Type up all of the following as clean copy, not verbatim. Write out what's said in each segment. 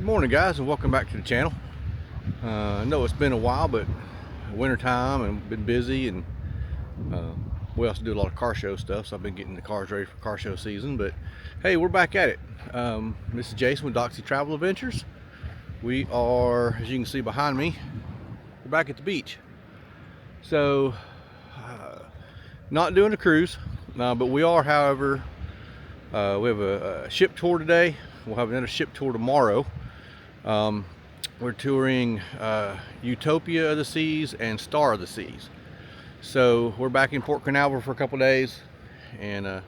Good morning, guys, and welcome back to the channel. I know it's been a while, but winter time and been busy, and we also do a lot of car show stuff, so I've been getting the cars ready for car show season. But hey, we're back at it. This is Jason with Doxy Travel Adventures. We are, as you can see behind me, we're back at the beach. So not doing a cruise, but we are, however, we have a ship tour today. We'll have another ship tour tomorrow. We're touring Utopia of the Seas and Star of the Seas. So we're back in Port Canaveral for a couple days, and we're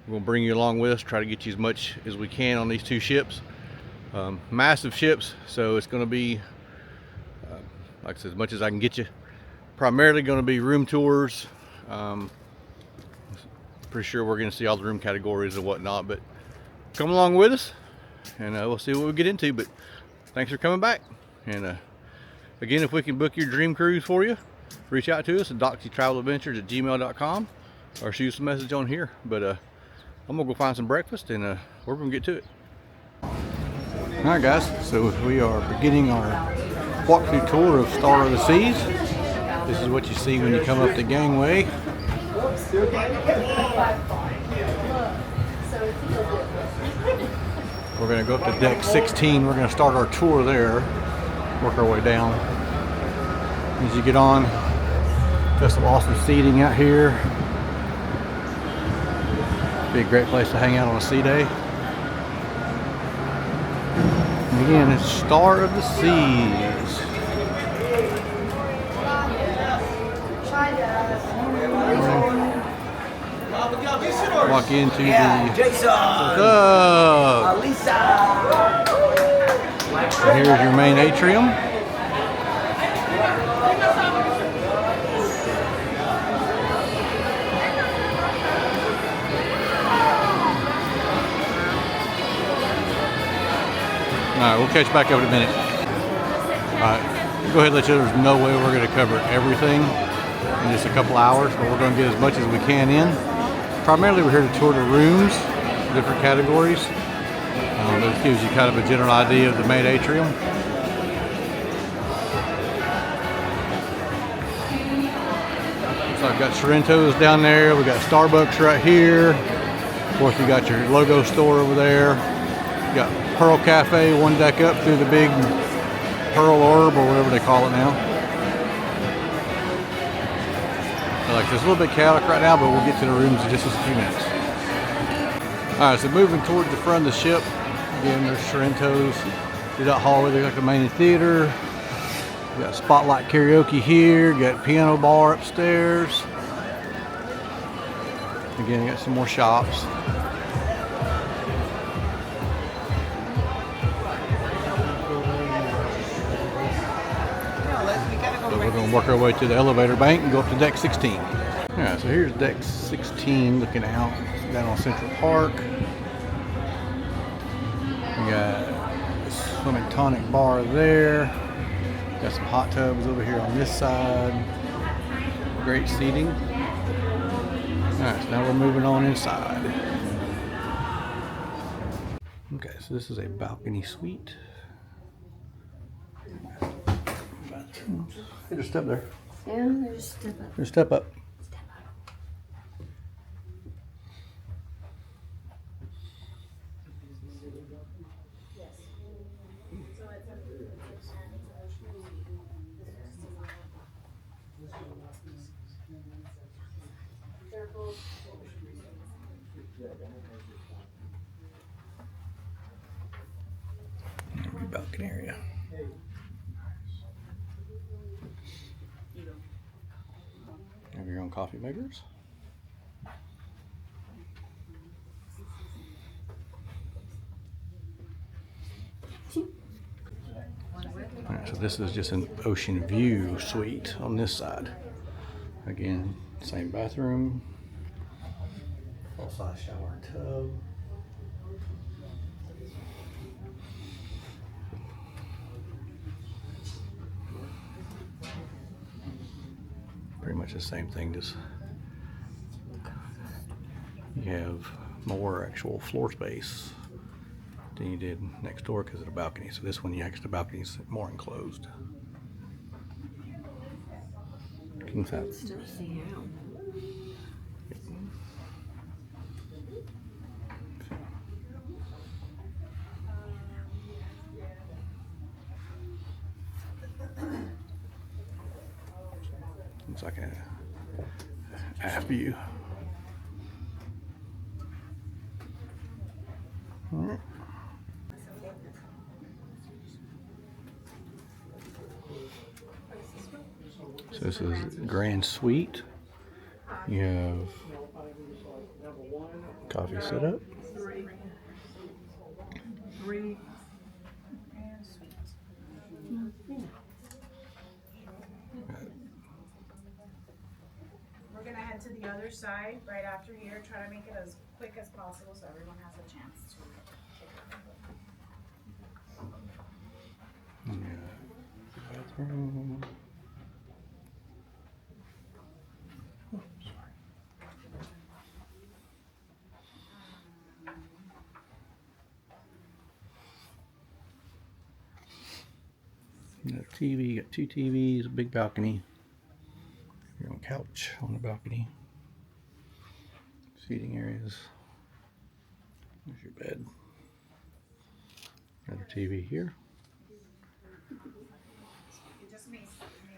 going to bring you along with us, try to get you as much as we can on these two ships. Massive ships, so it's going to be, like I said, as much as I can get you. Primarily going to be room tours. Pretty sure we're going to see all the room categories and whatnot, but come along with us, and we'll see what we get into. But thanks for coming back. And again, if we can book your dream cruise for you, reach out to us at doxytraveladventures@gmail.com or shoot us a message on here. But I'm gonna go find some breakfast, and we're gonna get to it. All right, guys, so we are beginning our walkthrough tour of Star of the Seas. This is what you see when you come up the gangway. We're going to go up to deck 16. We're going to start our tour there, work our way down. As you get on, got some awesome seating out here. Be a great place to hang out on a sea day. And again, it's Star of the Seas. Walk into the Jason. Lisa. Here's your main atrium. Alright, we'll catch back up in a minute. Alright, go ahead and let you know there's no way we're going to cover everything in just a couple hours, but we're going to get as much as we can in. Primarily, we're here to tour the rooms, different categories. That gives you kind of a general idea of the main atrium. So I've got Sorrento's down there. We got Starbucks right here. Of course, you got your logo store over there. You got Pearl Cafe one deck up through the big Pearl Orb, or whatever they call it now. Like, it's a little bit chaotic right now, but we'll get to the rooms in just a few minutes. Alright, so moving towards the front of the ship. Again, there's Sorrento's. Through that hallway, there's like the main theater. We got Spotlight Karaoke here. Got piano bar upstairs. Again, you got some more shops. So we're going to work our way to the elevator bank and go up to deck 16. Alright, so here's deck 16 looking out down on Central Park. We got a swimming tonic bar there. Got some hot tubs over here on this side. Great seating. Alright, so now we're moving on inside. Okay, so this is a balcony suite. Bathrooms. Hey, there's a step there. Yeah, there's a step up. There's a step up. Balcony area. Have your own coffee makers. Alright, so this is just an ocean view suite on this side. Again, same bathroom. Full size shower and tub. Pretty much the same thing, just you have more actual floor space than you did next door because of the balcony. So this one, the balcony is more enclosed. King size. Still see out. It's like a half view. All right. So this is Grand Suite. You have coffee set up. Three. We're gonna head to the other side right after here, try to make it as quick as possible so everyone has a chance to take it. Bathroom. Got a TV, got two TVs, a big balcony. Your own couch on the balcony. Seating areas. There's your bed. Another TV here.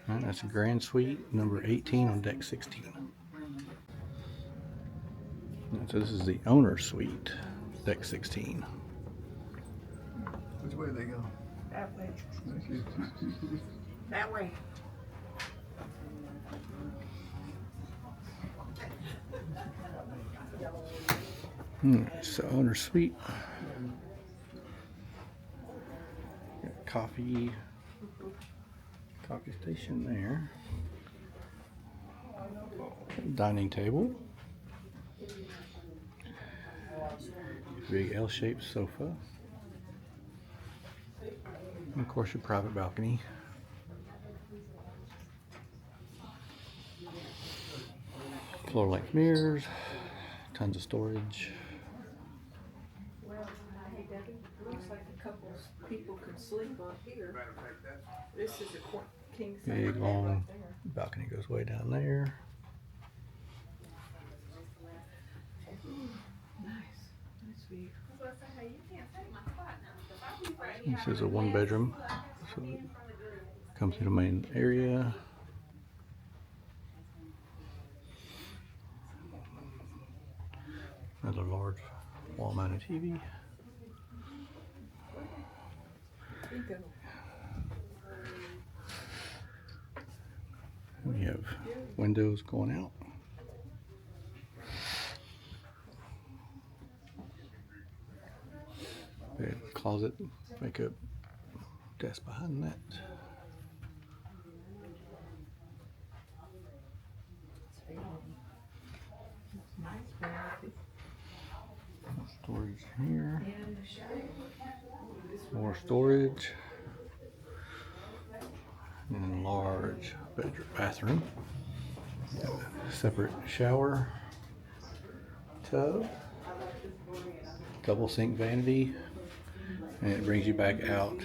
And that's a Grand Suite number 18 on deck 16. And so this is the owner's suite, deck 16. Which way they go? That way. That way. So owner's suite. Got coffee station there. Dining table. Big L-shaped sofa. And of course your private balcony. Floor length mirrors. Tons of storage. Looks like a couple people could sleep on here. This is a king size Big bed long right there. balcony goes way down there. Nice view. This is a one bedroom. So comes through the main area. Another large wall mounted TV. We have windows going out. Bed, closet, makeup desk behind that. Storage here. More storage. And large bathroom. Separate shower, tub, double sink vanity, and it brings you back out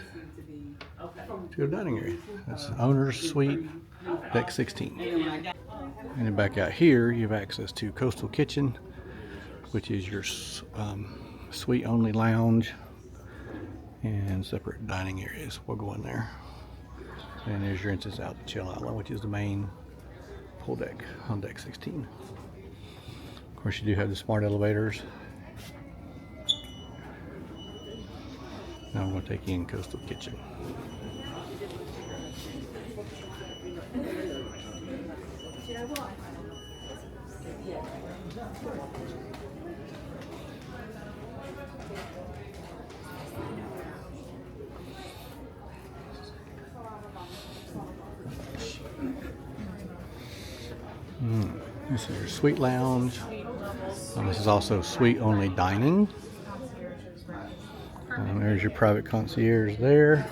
to a dining area. That's owner's suite, deck 16. And then back out here, you have access to coastal kitchen, which is your suite only lounge and separate dining areas. We'll go in there. And there's your entrance out to Chill Island, which is the main pool deck on deck 16. Of course, you do have the smart elevators. Now I'm going to take you in coastal kitchen. This is your suite lounge. This is also suite only dining. There's your private concierge there.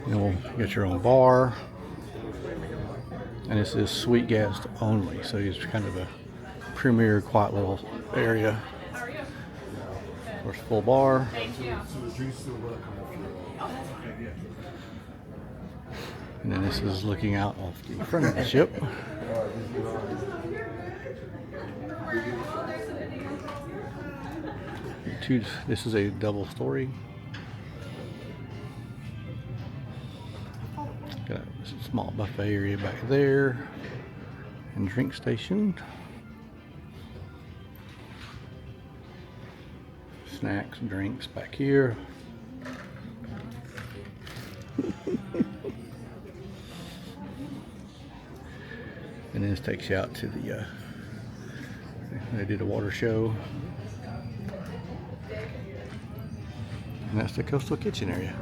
You'll get your own bar. And this is suite guest only, so it's kind of a premier, quiet little area. Of course, full bar. And then this is looking out off the front of the ship. This is a double story. Got a small buffet area back there and drink station. Snacks and drinks back here. And then this takes you out to the, they did a water show. And that's the coastal kitchen area.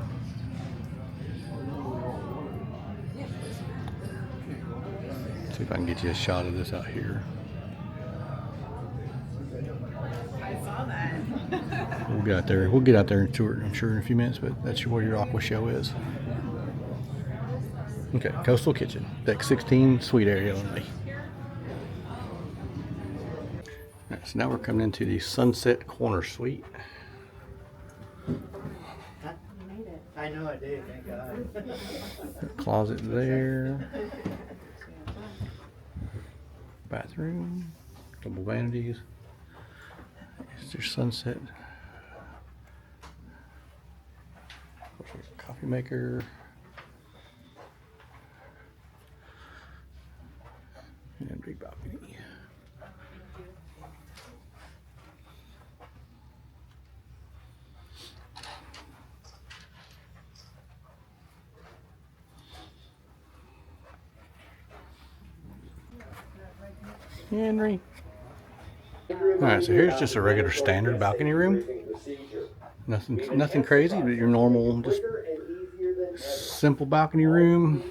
See if I can get you a shot of this out here. I saw that. We'll get out there. We'll get out there and tour it, I'm sure, in a few minutes, but that's where your aqua show is. Okay, coastal kitchen, deck 16, suite area only. All right, so now we're coming into the Sunset Corner Suite. I know I did, thank God. Closet there. Bathroom, double vanities. It's your sunset. Coffee maker. And big balcony. Henry. Alright, so here's just a regular standard balcony room. Nothing crazy, but your normal, just simple balcony room.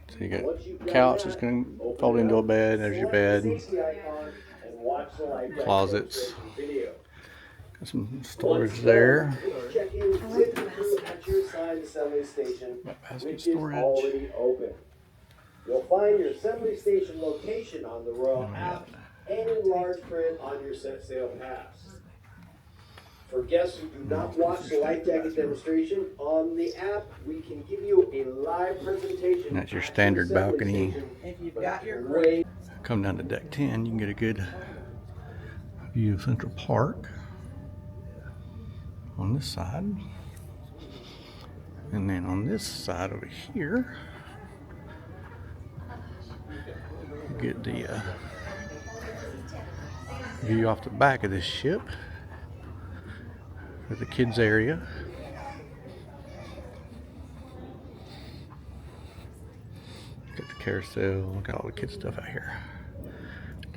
So you got couch that's going to fold into a bed. There's your bed. Closets. Got some storage there. Basket storage. You'll find your assembly station location on the Royal app and in large print on your set sail pass. For guests who do not watch the life jacket demonstration on the app, we can give you a live presentation. That's your standard balcony. If you've got your Come down to deck 10, you can get a good view of Central Park on this side. And then on this side over here, you get the view off the back of this ship for the kids area. Got the carousel, look at all the kids stuff out here.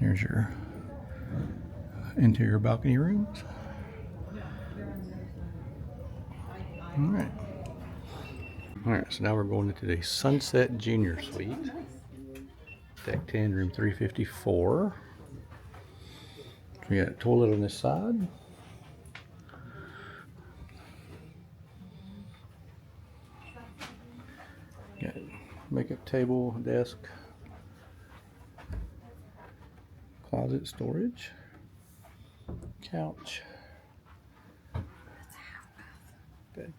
There's your interior balcony rooms. Alright. Alright, so now we're going into the Sunset Junior Suite. Deck 10, room 354. We got a toilet on this side. Got makeup table, desk, closet storage, couch, bed,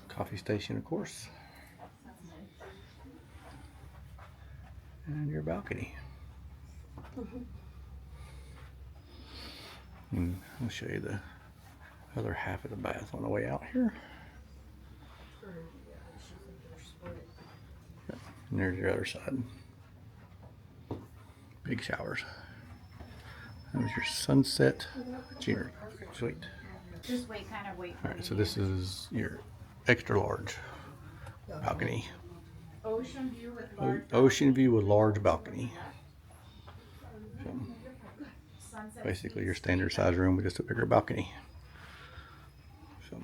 coffee station, of course, and your balcony. And I'll show you the other half of the bath on the way out here. And there's your other side. Big showers. That was your Sunset Junior Suite. Just wait, kind of wait. Alright, so this is your extra large balcony. Ocean view with large. Ocean view with large balcony. So Sunset basically your standard size room with just a bigger balcony. So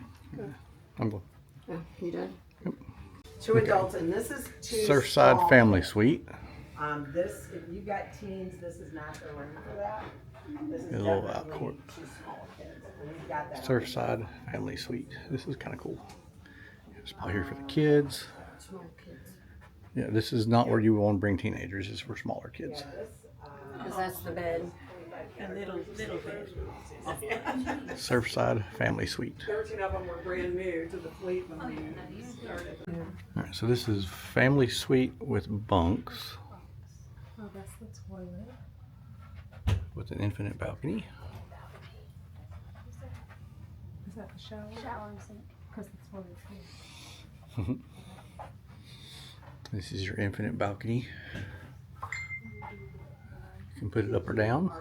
I'm going. Oh, you done? Yep. Two adults, and this is too Surfside small. Family Suite. This, if you got teens, this is not the room for that. This is A little definitely outcourt. too small kids. And we've got that. Surfside Family Suite. This is kind of cool. Spot here for the kids. Small kids. Yeah, this is not where you want to bring teenagers. This is for smaller kids. Yeah, this, Because that's the bed. A little bit. Surfside Family Suite. 13 of them were brand new to the fleet when we started. All right, so this is family suite with bunks Oh, that's the toilet. with an infinite balcony. Is that the shower? Shower and sink. Because the toilet's here. This is your infinite balcony. You can put it up or down.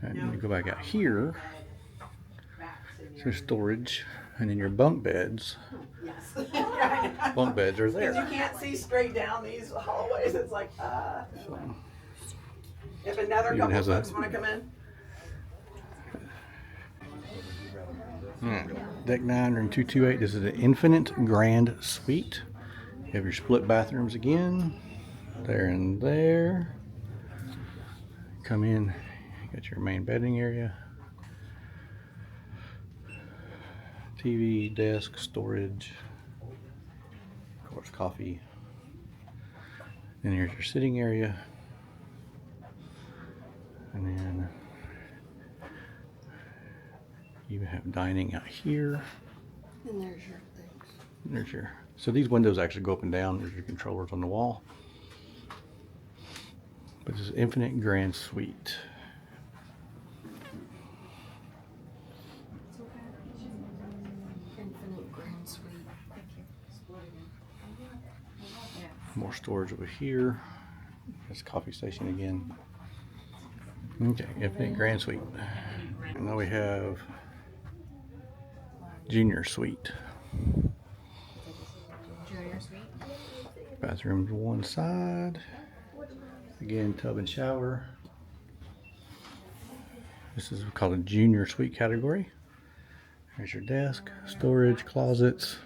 And then you go back out here. There's storage, and then your bunk beds. Bunk beds are there. You can't see straight down these hallways. It's like, So, if another Even couple has a- folks want to come in. Deck 9 room 228. This is an infinite grand suite. You have your split bathrooms again, there and there. Come in, you got your main bedding area, TV, desk, storage, of course coffee. Then here's your sitting area, and then you have dining out here. And there's your things. There's your, so these windows actually go up and down. There's your controllers on the wall. But this is infinite grand suite. Infinite grand suite. More storage over here. That's coffee station again. Okay, infinite grand suite. And now we have junior suite. Junior suite. Bathroom to one side. Again, tub and shower. This is called a junior suite category. There's your desk, storage, closets.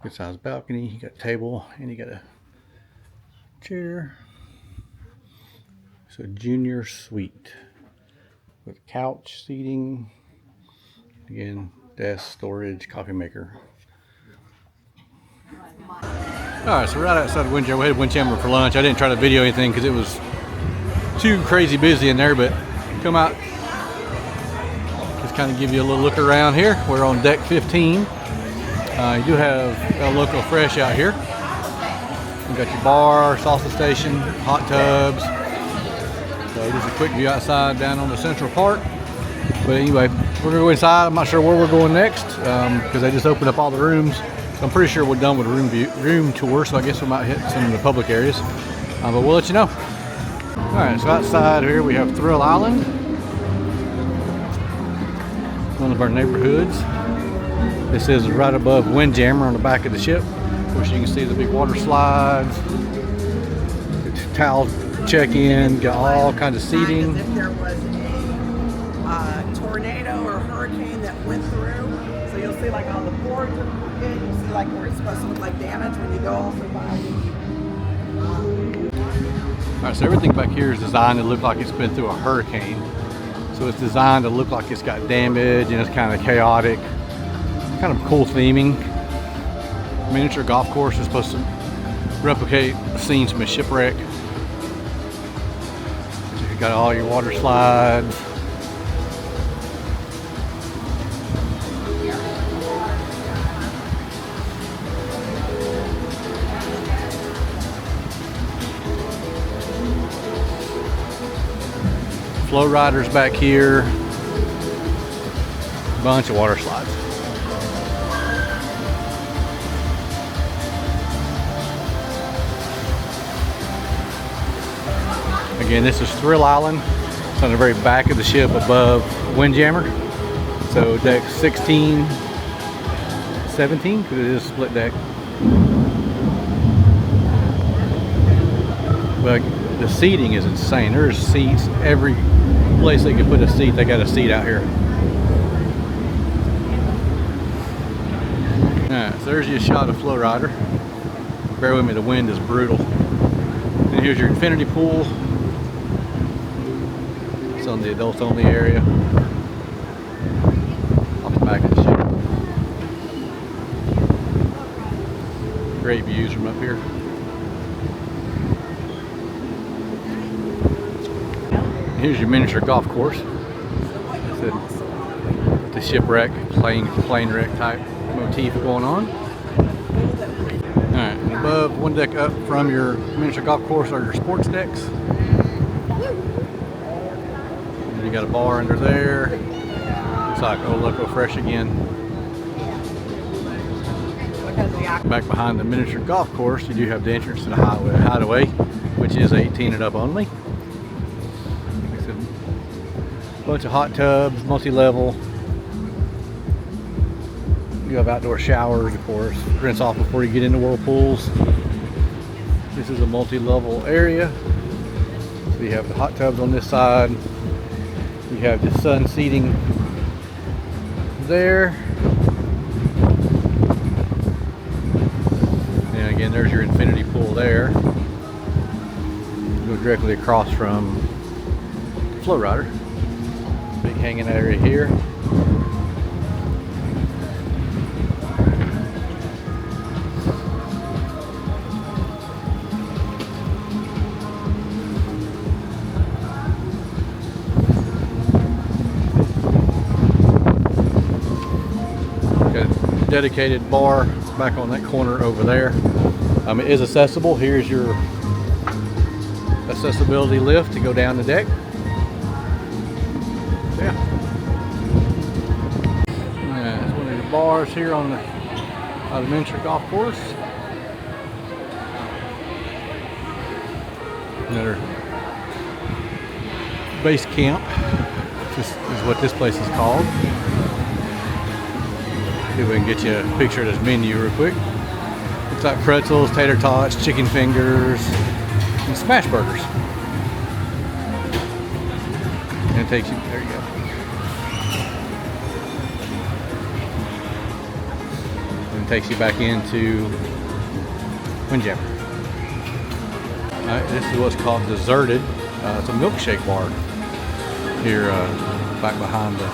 Good sized balcony. You got a table and you got a chair. So junior suite with couch seating. Again, desk, storage, coffee maker. Alright, so we're right outside of Windjammer. We had Windjammer for lunch. I didn't try to video anything because it was too crazy busy in there, but come out, just kind of give you a little look around here. We're on deck 15. You do have a local fresh out here. You got your bar, salsa station, hot tubs. So just a quick view outside down on the Central Park. But anyway, we're gonna go inside. I'm not sure where we're going next because they just opened up all the rooms. So I'm pretty sure we're done with the room tour. So I guess we might hit some of the public areas. But we'll let you know. All right, so outside here we have Thrill Island, one of our neighborhoods. This is right above Windjammer on the back of the ship. Of course, you can see the big water slides, towel check-in, got all kinds of seating. If there was a tornado or hurricane that went through, so you'll see like on the boards, you see like where it's supposed to look like damage when you go off the All right, so everything back here is designed to look like it's been through a hurricane. So it's designed to look like it's got damage and it's kind of chaotic. Kind of cool theming. Miniature golf course is supposed to replicate scenes from a shipwreck. So you got all your water slides. Flow riders back here. Bunch of water slides. Again, this is Thrill Island. It's on the very back of the ship above Windjammer. So deck 16, 17, because it is split deck. But the seating is insane. There's seats every place they can put a seat. They got a seat out here. Alright, so there's your shot of Flow Rider. Bear with me, the wind is brutal. And here's your infinity pool. It's on the adult only area. Off the back of the ship. Great views from up here. Here's your miniature golf course. The shipwreck, plane wreck type motif going on. Alright, above, one deck up from your miniature golf course are your sports decks. And you got a bar under there. Looks like Oh Loco Fresh again. Back behind the miniature golf course, you do have the entrance to the hideaway, which is 18 and up only. It's a bunch of hot tubs, multi-level. You have outdoor showers, of course. Rinse off before you get into whirlpools. This is a multi-level area. So you have the hot tubs on this side. You have the sun seating there. And again, there's your infinity pool there. Go directly across from the flow rider. Big hanging area here. Dedicated bar back on that corner over there. It is accessible. Here's your accessibility lift to go down the deck. Yeah. That's one of your bars here on the miniature golf course. Another base camp. This is what this place is called. See if we can get you a picture of this menu real quick. Looks like pretzels, tater tots, chicken fingers, and smash burgers. And it takes you, there you go. And it takes you back into Windjammer. Alright, this is what's called Deserted. It's a milkshake bar here back behind the,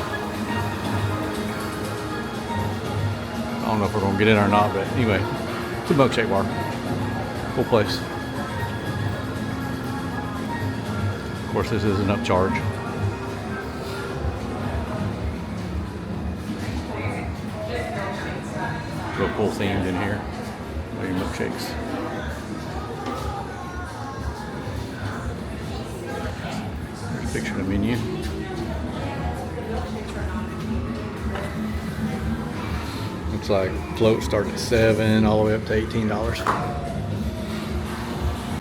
I don't know if we're going to get in or not, but anyway, it's a milkshake bar. Cool place. Of course, this is an upcharge. Real cool themed in here. All your milkshakes. There's a picture of the menu. Looks like floats start at $7 all the way up to $18.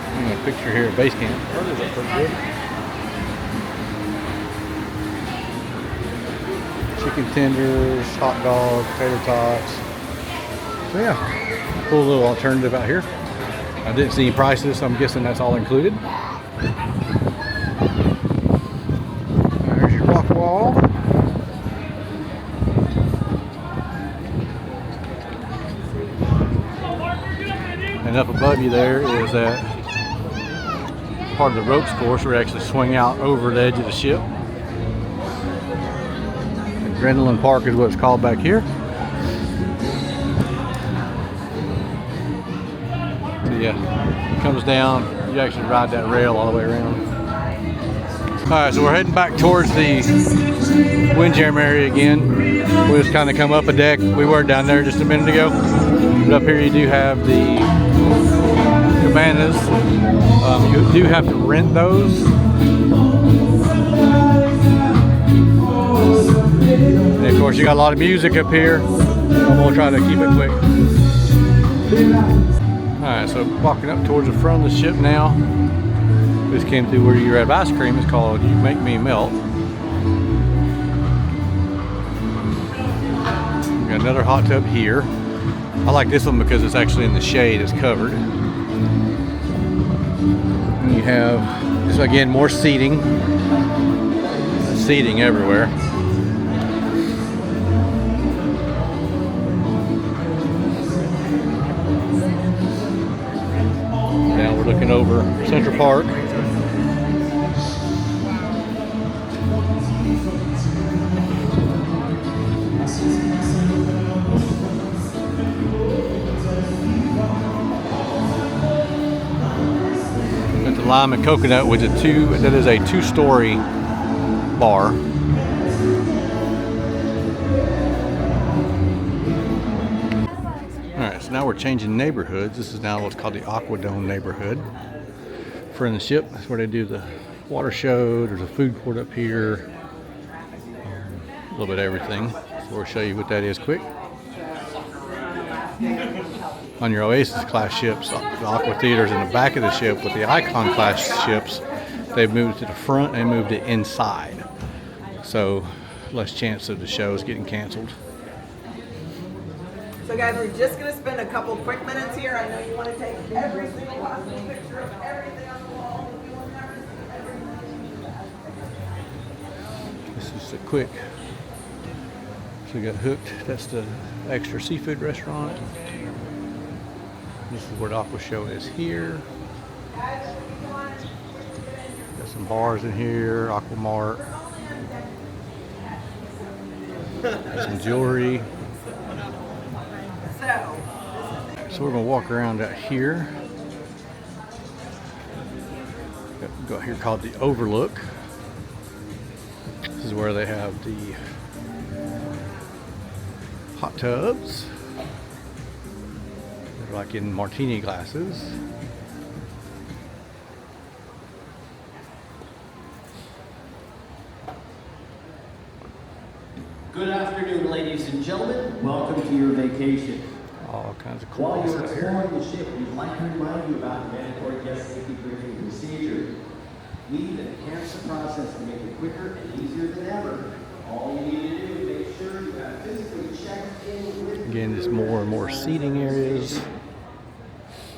I'm gonna picture here at base camp. Burgers look pretty good. Chicken tenders, hot dogs, tater tots. So yeah, cool little alternative out here. I didn't see any prices, so I'm guessing that's all included. There's your rock wall. And up above you there is that part of the ropes course where you actually swing out over the edge of the ship. Adrenaline Park is what it's called back here. So yeah, it comes down, you actually ride that rail all the way around. Alright, so we're heading back towards the Windjammer area again. We just kind of come up a deck. We were down there just a minute ago. But up here you do have the cabanas. You do have to rent those. And of course you got a lot of music up here. I'm gonna try to keep it quick. Alright, so walking up towards the front of the ship now. This came through where you have ice cream. It's called You Make Me Melt. We got another hot tub here. I like this one because it's actually in the shade, it's covered. And you have, just again, more seating. Seating everywhere. Now we're looking over Central Park. Lime and coconut with that is a 2-story bar. Alright, so now we're changing neighborhoods. This is now what's called the Aquadome neighborhood. Friend of the ship, that's where they do the water show. There's a food court up here. A little bit of everything. So we'll show you what that is quick. On your Oasis class ships, the Aqua Theater's in the back of the ship. With the Icon class ships, they've moved to the front and moved it inside. So less chance of the shows getting canceled. So guys, we're just gonna spend a couple quick minutes here. I know you want to take every single possible picture of everything on the wall. You will never see everything. This is a quick. So we got Hooked. That's the extra seafood restaurant. This is where the Aqua Show is here. Got some bars in here. Aqua Mart. Got some jewelry. So we're gonna walk around out here. Go out here called the Overlook. This is where they have the hot tubs. They're like in martini glasses. Good afternoon, ladies and gentlemen. Welcome to your vacation. All kinds of cool While you're stuff here. exploring the ship, we'd like to remind you about the mandatory guest safety briefing procedure. We've enhanced the process to make it quicker and easier than ever. All you need to do is make sure you have physically checked in with Again, just more and more seating areas.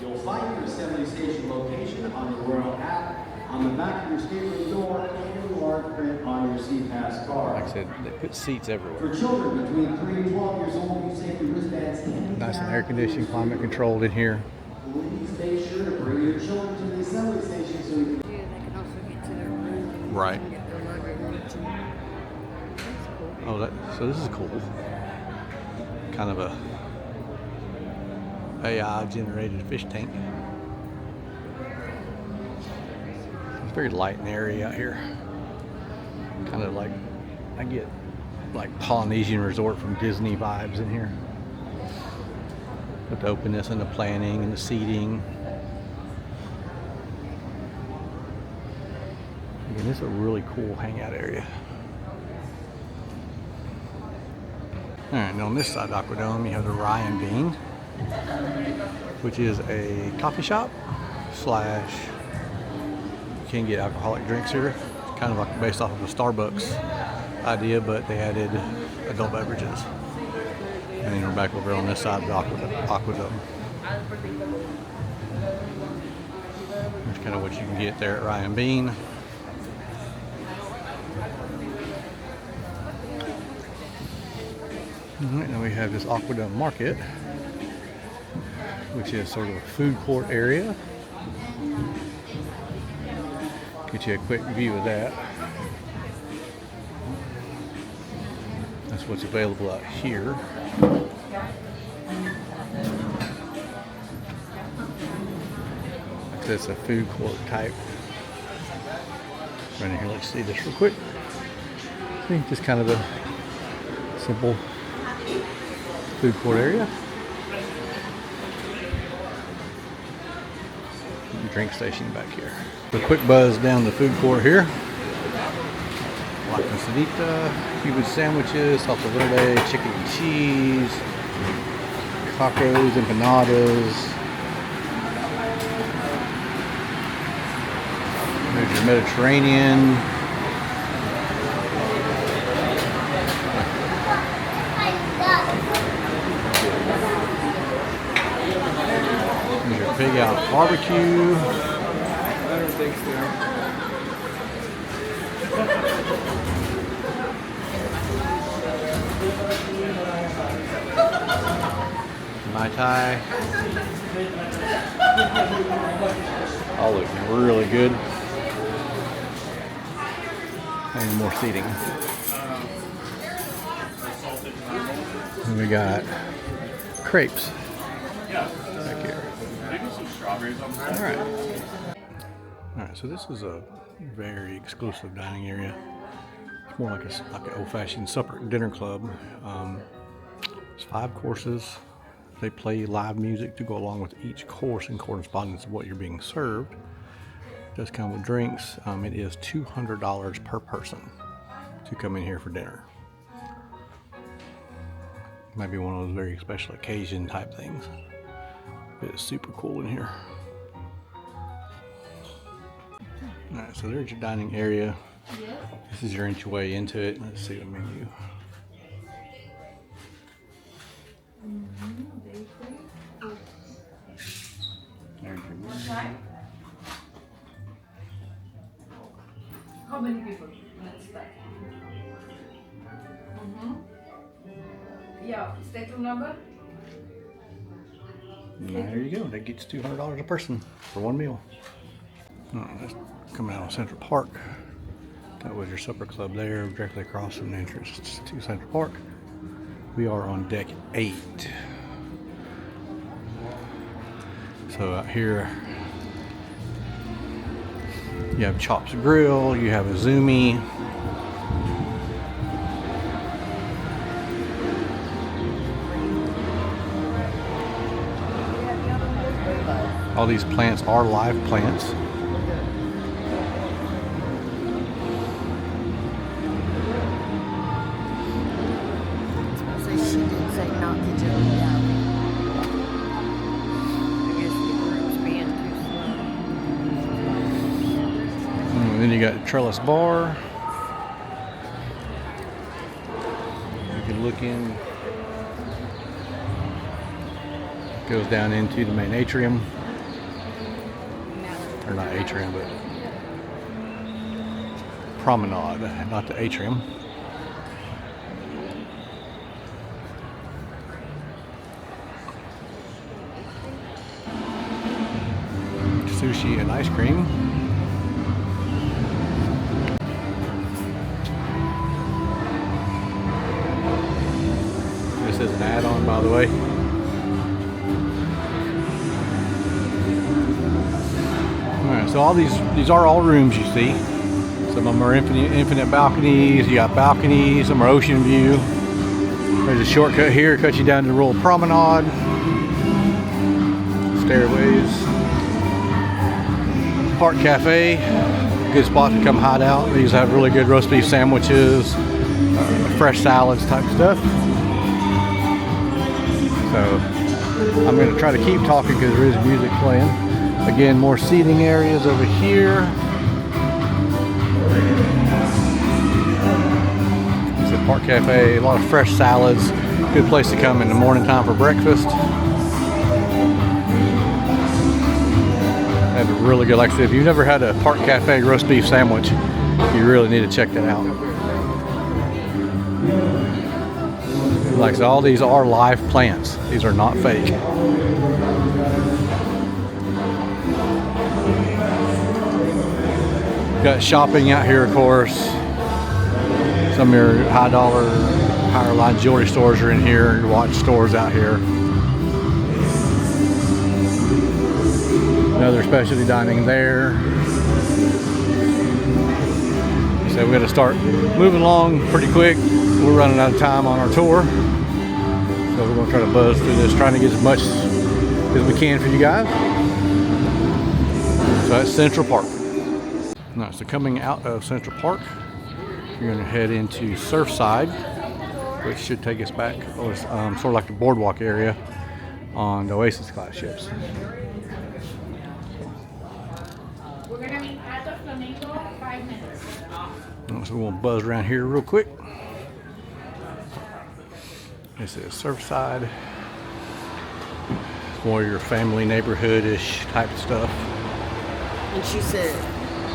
You'll find your assembly station location on the Royal app, on the back of your stateroom door, and in large print on your SeaPass card. Like I said, they put seats everywhere. For children between 3 and 12 years old, use safety wristbands. Nice and air conditioned, climate controlled in here. Please make sure to bring your children to the assembly station so we can. They can also get to their room. Right. And get their laundry routine. That's cool. Oh, so this is cool. Kind of a AI generated fish tank. It's very light and airy out here. Kind of like, I get like Polynesian Resort from Disney vibes in here. With the openness and the planning and the seating. Again, this is a really cool hangout area. Alright, and on this side of Aquadome, you have the Ryan Bean, which is a coffee shop slash you can get alcoholic drinks here. It's kind of like based off of a Starbucks idea, but they added adult beverages. And then we're back over on this side of the Aquadome. That's kind of what you can get there at Ryan Bean. Alright, now we have this Aquadome Market, which is sort of a food court area. Get you a quick view of that. That's what's available out here. That's a food court type. Right in here, let's see this real quick. See, just kind of a simple food court area. Drink station back here. A quick buzz down the food court here. La Quesadita, Cuban sandwiches, salsa verde, chicken and cheese, tacos, empanadas. There's your Mediterranean. There's your Big Out barbecue. I don't think so. Mai Tai. All looking really good. And more seating. And we got crepes back here. All right. Alright, so this is a very exclusive dining area. It's more like an old-fashioned supper dinner club. It's 5 courses. They play live music to go along with each course in correspondence of what you're being served. It does come with drinks. It is $200 per person to come in here for dinner. Might be one of those very special occasion type things. It is super cool in here. Alright, so there's your dining area. This is your entryway into it. Let's see the menu. There's your menu. How many people? Let's start. Yeah, stateroom number? And there you go. That gets $200 a person for one meal. That's coming out of Central Park. That was your supper club there, directly across from the entrance to Central Park. We are on deck 8. So out here, you have Chops Grill, you have Izumi. All these plants are live plants. She did say not to jump down. I guess the group's being too slow. And then you got Trellis Bar. You can look in. Goes down into the main atrium. Or not atrium, but promenade, not the atrium. Sushi and ice cream. This is an add-on, by the way. Alright, so all these are all rooms you see. Some of them are infinite balconies. You got balconies, some are ocean view. There's a shortcut here, cuts you down to the Royal Promenade. Stairways. Park Cafe, good spot to come hide out. These have really good roast beef sandwiches, fresh salads type stuff. So I'm going to try to keep talking because there is music playing. Again, more seating areas over here. It's a Park Cafe, a lot of fresh salads. Good place to come in the morning time for breakfast. Had a really good, like I said, if you've never had a Park Cafe roast beef sandwich, you really need to check that out. Like I said, all these are live plants. These are not fake. Got shopping out here, of course. Some of your high dollar, higher line jewelry stores are in here, and watch stores out here. Another specialty dining there. So we're going to start moving along pretty quick. We're running out of time on our tour. So we're going to try to buzz through this, trying to get as much as we can for you guys. So that's Central Park. All right, so coming out of Central Park, you're going to head into Surfside, which should take us back, sort of like the boardwalk area on the Oasis class ships. We're gonna meet at the Flamingo 5 minutes. So we're going to buzz around here real quick. This is Surfside. More your family neighborhood-ish type stuff. And she said,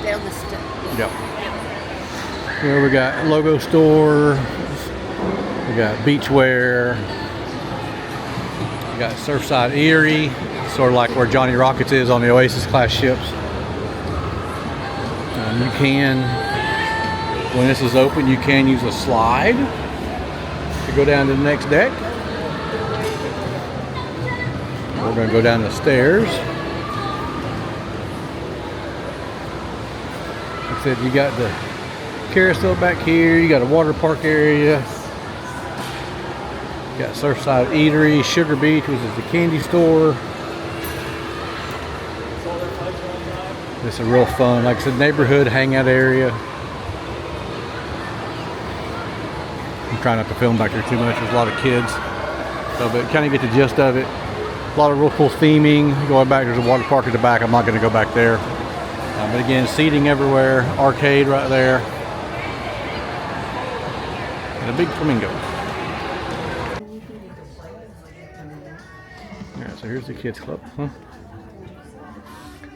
down the steps. Yep. Here we got logo store. We got beachwear. We got Surfside Erie, sort of like where Johnny Rockets is on the Oasis class ships. You can, when this is open, you can use a slide to go down to the next deck. We're going to go down the stairs. said, you got the carousel back here, you got a water park area, you got Surfside Eatery, Sugar Beach, which is the candy store. It's a real fun, like I said, neighborhood hangout area. I'm trying not to film back here too much, there's a lot of kids. So, but kind of get the gist of it. A lot of real cool theming. Going back, there's a water park at the back. I'm not going to go back there. But again, seating everywhere. Arcade right there. And a big flamingo. Alright, so here's the kids club.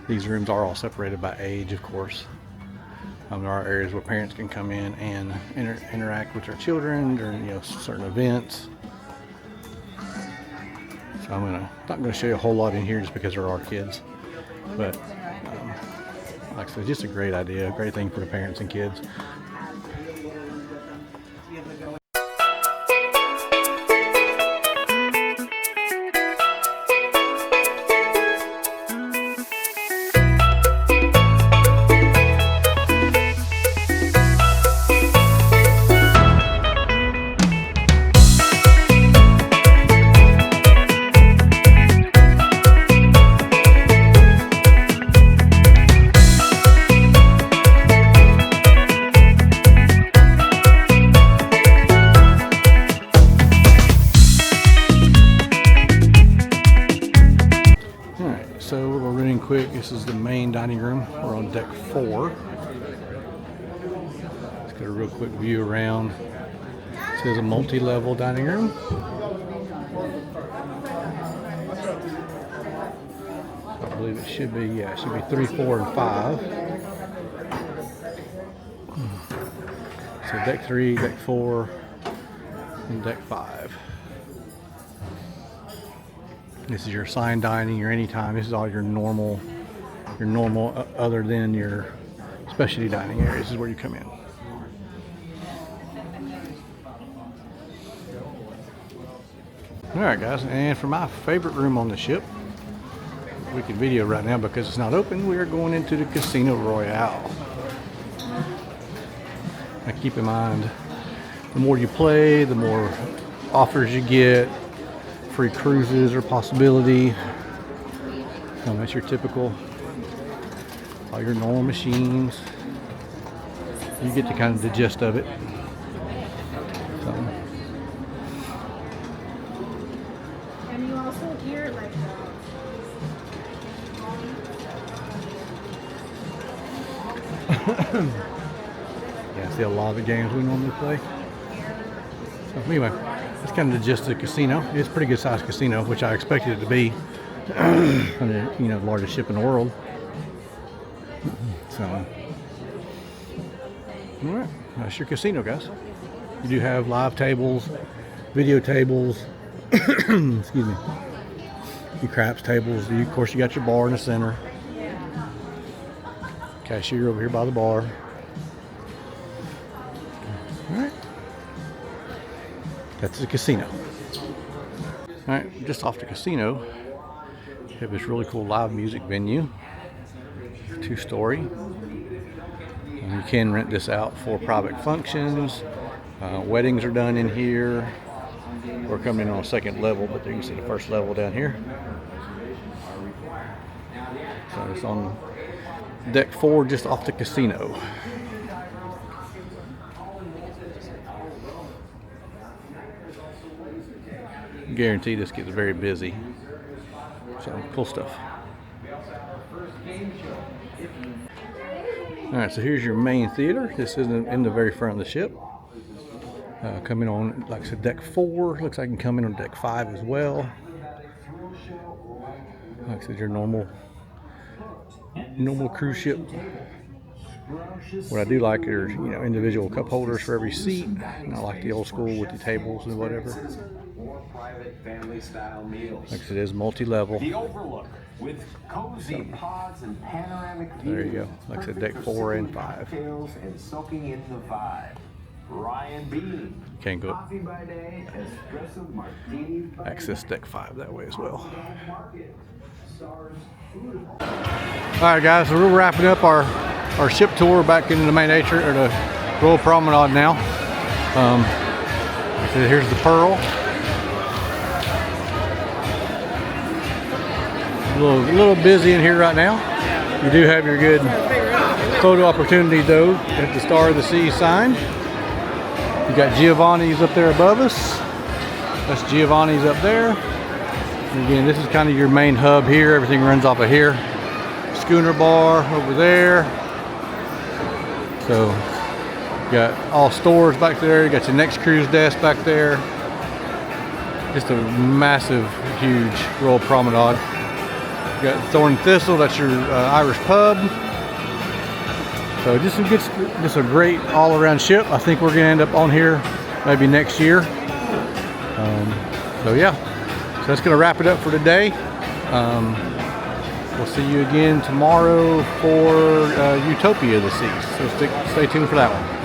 These rooms are all separated by age, of course. There are areas where parents can come in and interact with their children during, you know, certain events. So I'm not gonna show you a whole lot in here just because there are kids, but like I said, just a great idea, a great thing for the parents and kids. So we're going to run in quick. This is the main dining room. We're on deck 4. Let's get a real quick view around. This is a multi-level dining room. I believe it should be, yeah, it should be 3, 4, and 5. So deck 3, deck 4, and deck 5. This is your assigned dining, your anytime. This is all your normal other than your specialty dining area. This is where you come in. All right, guys, and for my favorite room on the ship, we can video right now because it's not open. We are going into the Casino Royale. Now keep in mind, the more you play, the more offers you get. Free cruises or possibility. That's your typical, all your normal machines. You get the kind of the gist of it. So. And you also hear like Yeah, see a lot of the games we normally play. So anyway, that's kind of the gist of the casino. It's a pretty good sized casino, which I expected it to be. The, you know, largest ship in the world. So, all right, that's your casino, guys. You do have live tables, video tables, excuse me, your craps tables. Of course, you got your bar in the center. Cashier over here by the bar. All right. That's the casino. All right, just off the casino, we have this really cool live music venue, 2-story. You can rent this out for private functions. Weddings are done in here. We're coming in on a second level, but you can see the first level down here. So it's on deck 4, just off the casino. Guarantee this gets very busy. So cool stuff. Alright, so here's your main theater. This is in the very front of the ship. Coming on, like I said, deck 4. Looks like I can come in on deck 5 as well. Like I said, your normal cruise ship. What I do like are, you know, individual cup holders for every seat. And I like the old school with the tables and whatever. Like I said, it is multi-level. The Overlook with cozy pods and panoramic views. There you go. Like I said, deck 4 and 5. And soaking in the vibe. Ryan Bean. Can't go Coffee by day, espresso martini by access deck 5 that way as well. All right, guys, so we're wrapping up our ship tour back into the main atrium, or the Royal Promenade now. So here's the Pearl. A little busy in here right now. You do have your good photo opportunity though at the Star of the Sea sign. You got Giovanni's up there above us. That's Giovanni's up there. And again, this is kind of your main hub here. Everything runs off of here. Schooner Bar over there. So you got all stores back there. You got your next cruise desk back there. Just a massive, huge Royal Promenade. You got Thorn and Thistle. That's your Irish pub. So just a great all-around ship. I think we're gonna end up on here maybe next year. So yeah, so that's gonna wrap it up for today. We'll see you again tomorrow for Utopia of the Seas. So stay tuned for that one.